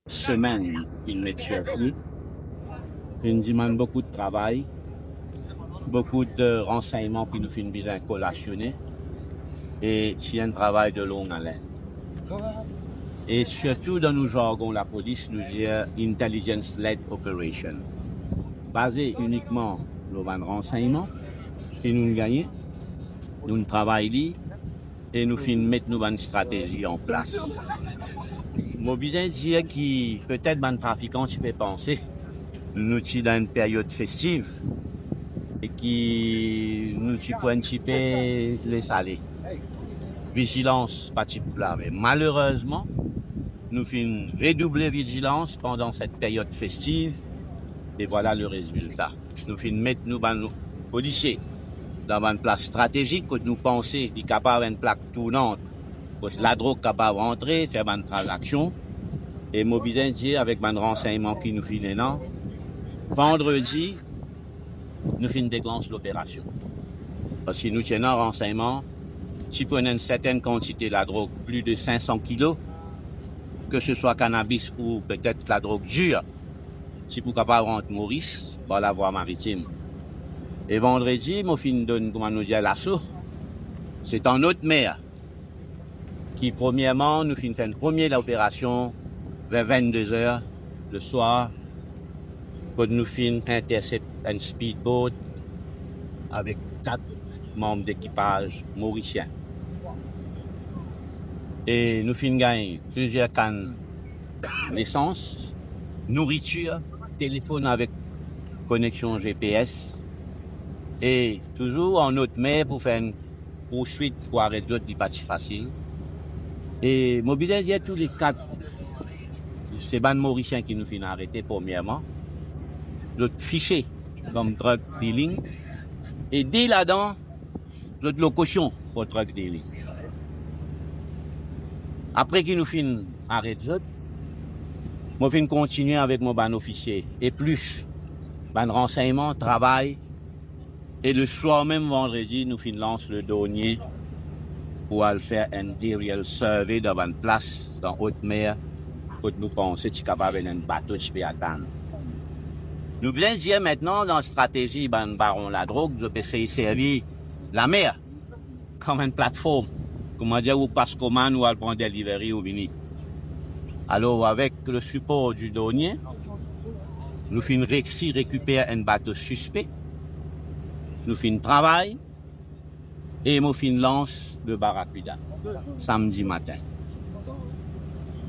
semaine il met sur pied. Il demande beaucoup de travail, beaucoup de renseignements qui nous finissent bien collationner et c'est un travail de longue haleine. Et surtout dans nos jargons, la police nous dit intelligence-led operation, basé uniquement sur le renseignement qui nous gagnons, nous travaillons et nous finissons mettre une stratégie en place. Mon business dire qui peut-être un trafiquant tu peux penser, nous sommes dans une période festive et qui nous pouvons un petit peu les aller. Vigilance particulière. Mais malheureusement, nous faisons redoubler vigilance pendant cette période festive et voilà le résultat. Nous faisons mettre nos policiers dans une place stratégique que nous pensons qu'il capable une plaque tournante, que la drogue capable de rentrer, faire une transaction et mobiliser avec un renseignement qui nous fait maintenant. Vendredi, nous faisons déclencher l'opération. Parce que nous tenons un renseignement, si vous prenez une certaine quantité de la drogue, plus de 500 kilos, que ce soit cannabis ou peut-être la drogue dure, si vous êtes capable de rentrer Maurice, par la voie maritime. Et vendredi, mon fin donne, comment nous dire, l'assaut. C'est en haute mer qui, premièrement, nous finissons une première opération vers 22h le soir, pour nous finissons intercepter un speedboat avec 4 membres d'équipage mauriciens. Et nous finissons gagner plusieurs cannes d'essence, nourriture, téléphone avec connexion GPS, et toujours en haute mer pour faire une poursuite pour arrêter d'autres qui pas si facile. Et mobiliser tous les 4, c'est ban mauriciens qui nous finissent arrêter premièrement, d'autres fichés comme drug dealing, et dès là-dedans, d'autres locutions pour drug dealing. Après qu'ils nous finissent arrêter, moi fin continuer avec mon ban officier et plus ban renseignement, travail. Et le soir même vendredi, nous lance le douanier pour aller faire un aerial survey dans une place dans haute mer pour nous penser qu'il est capable d'un bateau qui peut attendre. Nous voulons dire maintenant dans la stratégie baron la drogue, je peux essayer de servir la mer comme une plateforme. Comment dire, ou passe commande ou à prendre delivery ou venir. Alors avec le support du douanier, nous récupérer un bateau suspect. Nous faisons travail et nous faisons lance le Barracuda samedi matin.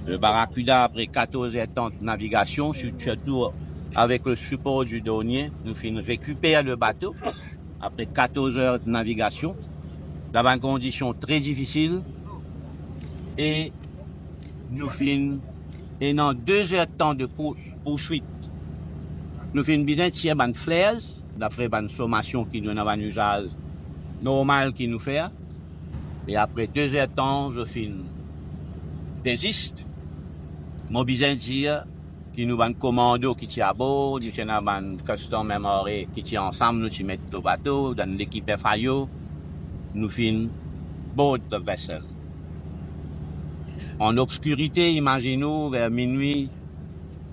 Le Barracuda, après 14 temps de navigation, surtout avec le support du douanier, nous faisons récupérer le bateau après 14 heures de navigation dans une condition très difficile et nous faisons et dans 2 heures de temps de poursuite. Nous faisons bien tirer une flares d'après une sommation qui nous a un usage normal qui nous fait. Et après 2 heures de temps, je finis désiste. Mon besoin dire qui nous a un commando qui tient à bord, qui tient à un custom memory qui tient ensemble, nous mettons le bateau, dans l'équipe FIO, nous finissons board the vessel. En obscurité, imaginez-nous, vers minuit,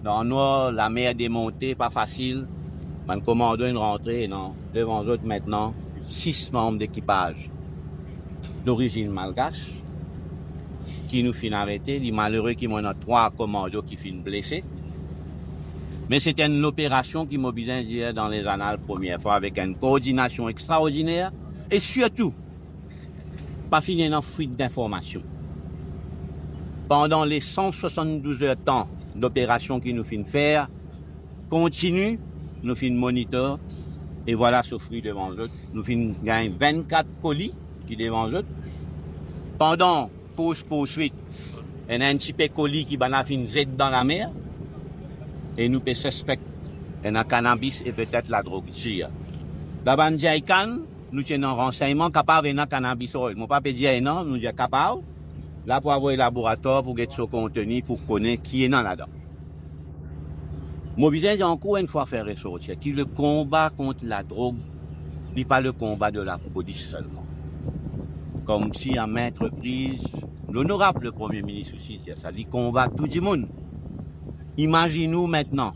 dans le noir, la mer démontée, pas facile. Un commando une rentrée, non. Devant eux maintenant, 6 membres d'équipage d'origine malgache qui nous finissent arrêter. Les malheureux qui m'ont 3 commandos qui finissent blessés. Mais c'était une opération qui mobilisait dans les annales première fois avec une coordination extraordinaire et surtout, pas fini dans fuite d'informations. Pendant les 172 heures de temps d'opération qui nous finissent faire, continue. Nous faisons moniteur et voilà ce fruit devant eux. Nous faisons gagner 24 colis qui devant eux. Pendant poursuite, il y a un petit peu colis qui va Z dans la mer et nous peut suspecter un cannabis et peut-être la drogue dure. Dans Bandiaïkan, nous tenons un renseignement capable de cannabis oil. Mon papa dit non, nous dit capable. Là pour avoir un laboratoire pour get ce contenu pour connaître qui est dans là-dedans. Mon besoin encore une fois faire ressortir que le combat contre la drogue n'est pas le combat de la police seulement. Comme si à maintes reprises, l'honorable Premier ministre aussi, ça dit combat tout le monde. Imaginez-nous maintenant,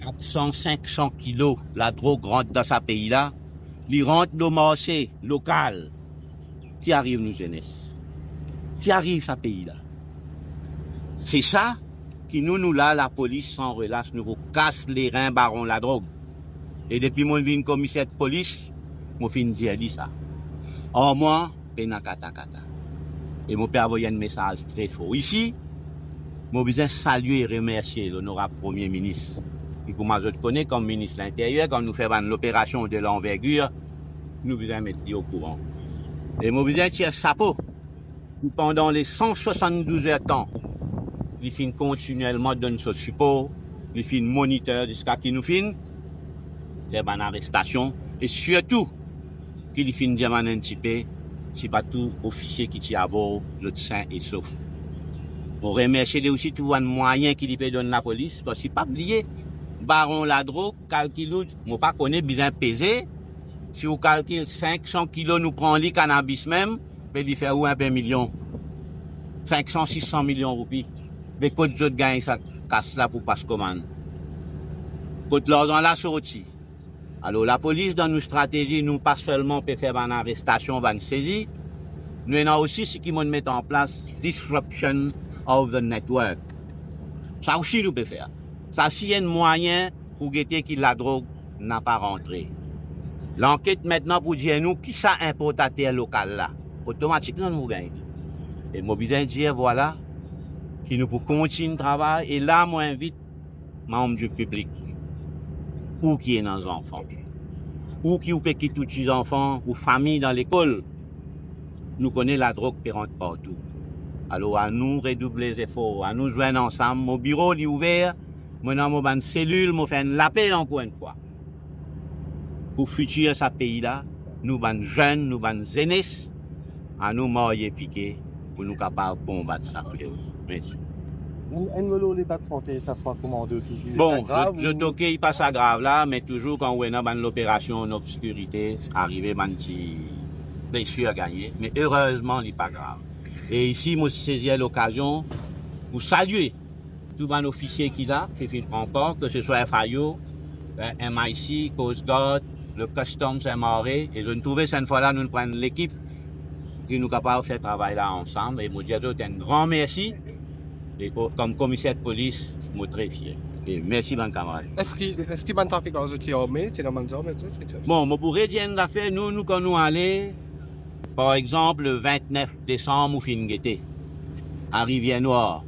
400, 500 kilos, la drogue rentre dans ce pays-là, il rentre nos marchés locaux. Qui arrive nous jeunesse? Qui arrive ce pays-là? C'est ça qui nous là, la police sans relâche, nous casse les reins baron la drogue. Et depuis mon vin commissaire de police, mon fin dire ça. En moi, pena kata kata. Et mon père envoyé un message très fort. Ici, mon besoin saluer et remercier l'honorable Premier ministre, qui comme je connais comme ministre de l'Intérieur, quand nous faisons l'opération de l'envergure, nous besoin mettre au courant. Et mon besoin tirer chapeau. Pendant les 172 heures de temps, il fin continuellement donner ce support, il fin moniteur jusqu'à qui nous fin, faire une arrestation, et surtout, qu'il fin dire un petit peu, c'est pas tout officier qui tient à bord, l'autre sain et sauf. On remercie aussi tout un moyen qu'il peut donner la police, parce qu'il pas oublié, baron la drogue, calcule, on pas connaît bien pesé, si vous calculez 500 kilos nous prend le cannabis même, mais il fait où un peu million? 500, 600 millions de roupies. Mais quand vous gagnez ça, casse là pour passer commande. Quand l'argent là sorti. Alors la police dans nos stratégies, nous pas seulement peut faire une arrestation, une saisie, nous avons aussi ce qui met en place disruption of the network. Ça aussi nous peut faire. Ça aussi un moyen pour guetter que la drogue n'a pas rentré. L'enquête maintenant pour dire nous qui ça importateur local là. Automatiquement nous gagnons. Et moi besoin dire voilà qui nous pour continuer le travail et là moi invite membres du public ou qui est dans les enfants ou qui ou peut quitter tous les enfants ou famille dans l'école. Nous connaissons la drogue qui rentre partout. Alors à nous redoubler les efforts, à nous joindre ensemble. Mon bureau est ouvert, moi dans mon cellule, moi fais la paix encore une fois. Pour futur ce pays-là, nous ban jeunes, nous ban jeunesse, à nous marier piquer pour nous capables de combattre ça. Merci. L'état de santé, ça fait comment de toujours? Bon, je toque, il passe à grave là, mais toujours quand on est dans l'opération en obscurité, arrivé un petit blessure à gagner, mais heureusement, il n'est pas grave. Et ici, moi, saisis l'occasion pour saluer tous les officiers qui là, qui font encore, que ce soit FIO, MIC, Coast Guard, le Customs MRA, et je me trouvais cette fois-là, nous prenons l'équipe qui nous est capable de faire ce travail là ensemble, et moi, je dis un grand merci. Et comme commissaire de police, je suis très fier. Et merci, mon camarade. Est-ce qu'il y a un trafic dans les armées? Bon, je pourrais dire une affaire, nous, quand nous allons, par exemple, le 29 décembre, nous finissons l'été, à Rivière-Noire.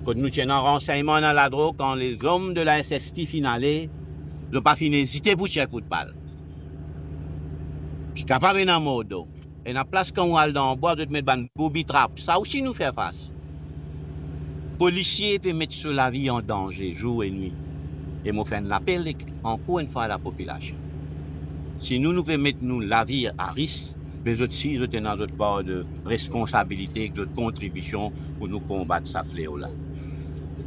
Quand nous tenons un renseignement dans la drogue, quand les hommes de la SST finalés, ils n'ont pas fini d'hésiter pour tirer coup de balle. Je suis capable d'un mode. Et dans la place quand on va dans le bois, de mettre une booby trap. Ça aussi nous fait face. Policiers peuvent mettre sur la vie en danger, jour et nuit. Et moi, faire un appel encore une fois à la population. Si nous pouvons mettre la vie à risque, mais aussi, nous avons notre part de responsabilité, de contribution pour nous combattre ce fléau-là.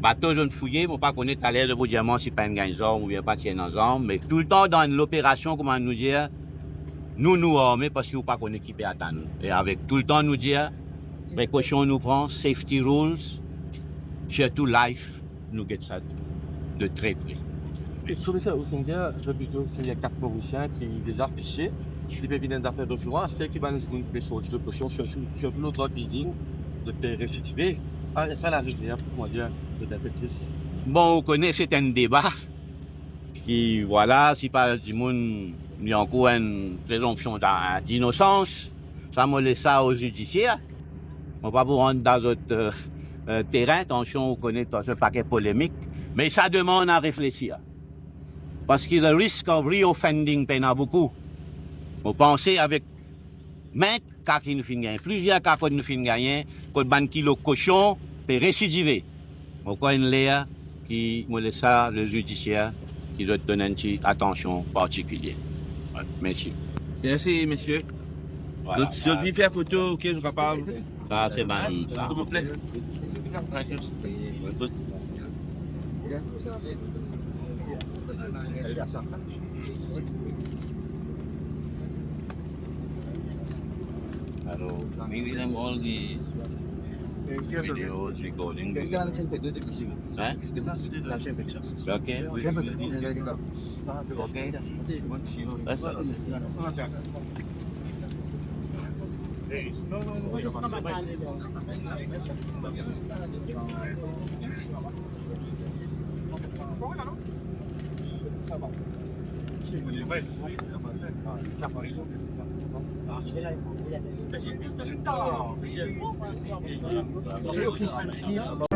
Bateau, je ne fouille, je ne pas connaître à l'air de vos diamants si pas une gagne d'armes ou bien pas tienne dans armes, mais tout le temps dans l'opération, comment nous dire, nous armer parce que vous pas connaître qui peut attendre. Et avec tout le temps nous dire, précaution nous prend, safety rules, surtout life, nous guette ça de très près. Commissaire Oussendia, je veux dire qu'il y a 4 Mauriciens qui sont déjà fichés, qui viennent d'affaires de violence, c'est qui va nous donner des choses de pression sur notre building de récidiver. Après la rivière, pour dire, c'est un peu plus. Bon, on connaît, c'est un débat. Qui, voilà, si pas du monde, il y a encore une présomption d'innocence, ça me laisse ça aux judiciaires. On va vous rendre dans notre terrain, attention, on connaît ce paquet polémique, mais ça demande à réfléchir. Parce que le risque of reoffending peine à beaucoup. Vous pensez avec maintes cas qui nous finissent gagner, plusieurs cas qui nous finissent gagner, que le kilo cochon peut récidiver. Encore une léa qui me laisse ça, le judiciaire, qui doit donner une attention particulière. Ouais, merci. Merci, monsieur. Voilà. Donc, si on veut faire photo, ok, je capable. Ça, c'est bon. S'il vous plaît. Alors, maybe them all the Video is recording. Kailangan natin pwede dito kasi. Hein? C'était pas la chaîne picture. Ok. Okay, that's it. Thank you.